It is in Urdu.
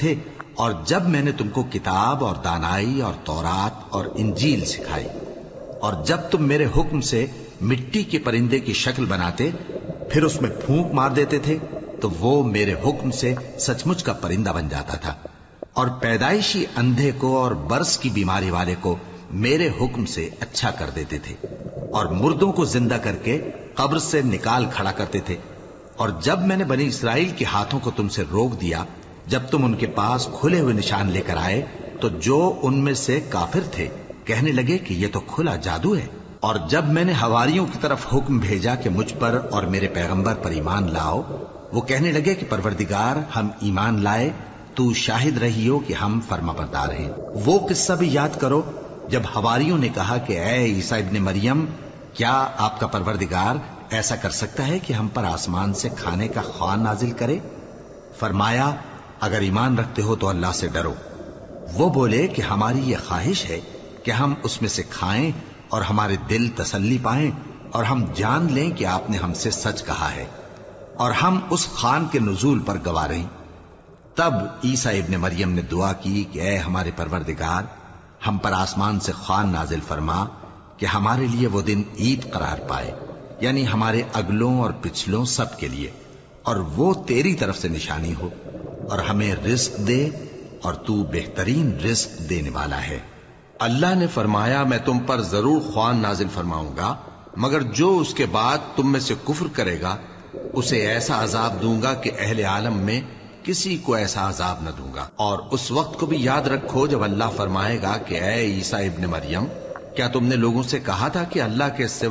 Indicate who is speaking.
Speaker 1: تھے اور جب میں نے تم کو کتاب اور دانائی اور تورات اور انجیل سکھائی، اور جب تم میرے حکم سے مٹی کے پرندے کی شکل بناتے پھر اس میں پھونک مار دیتے تھے تو وہ میرے حکم سے سچ مچ کا پرندہ بن جاتا تھا، اور پیدائشی اندھے کو اور برس کی بیماری والے کو میرے حکم سے اچھا کر دیتے تھے، اور مردوں کو زندہ کر کے قبر سے نکال کھڑا کرتے تھے۔ اور جب میں نے بنی اسرائیل کے ہاتھوں کو تم سے روک دیا جب تم ان کے پاس کھلے ہوئے نشان لے کر آئے، تو جو ان میں سے کافر تھے کہنے لگے کہ یہ تو کھلا جادو ہے۔ اور جب میں نے حواریوں کی طرف حکم بھیجا کہ مجھ پر اور میرے پیغمبر پر ایمان لاؤ، وہ کہنے لگے کہ پروردگار ہم ایمان لائے، تو شاہد رہی ہو کہ ہم فرما بردار ہیں۔ وہ قصہ بھی یاد کرو جب حواریوں نے کہا کہ اے عیسیٰ ابن مریم، کیا آپ کا پروردگار ایسا کر سکتا ہے کہ ہم پر آسمان سے کھانے کا خوان نازل کرے؟ فرمایا اگر ایمان رکھتے ہو تو اللہ سے ڈرو۔ وہ بولے کہ ہماری یہ خواہش ہے کہ ہم اس میں سے کھائیں اور ہمارے دل تسلی پائیں اور ہم جان لیں کہ آپ نے ہم سے سچ کہا ہے، اور ہم اس خوان کے نزول پر گواہ رہیں۔ تب عیسیٰ ابن مریم نے دعا کی کہ اے ہمارے پروردگار، ہم پر آسمان سے خوان نازل فرما کہ ہمارے لیے وہ دن عید قرار پائے، یعنی ہمارے اگلوں اور پچھلوں سب کے لیے، اور وہ تیری طرف سے نشانی ہو، اور ہمیں رزق دے اور تو بہترین رزق دینے والا ہے۔
Speaker 2: اللہ نے فرمایا میں تم پر ضرور خوان نازل فرماؤں گا، مگر جو اس کے بعد تم میں سے کفر کرے گا اسے ایسا عذاب دوں گا کہ اہل عالم میں کسی کو ایسا عذاب نہ دوں گا۔ اور اس وقت کو بھی یاد رکھو جب اللہ فرمائے گا کہ اے عیسیٰ ابن مریم، کیا تم نے لوگوں سے کہا تھا کہ اللہ کے سوا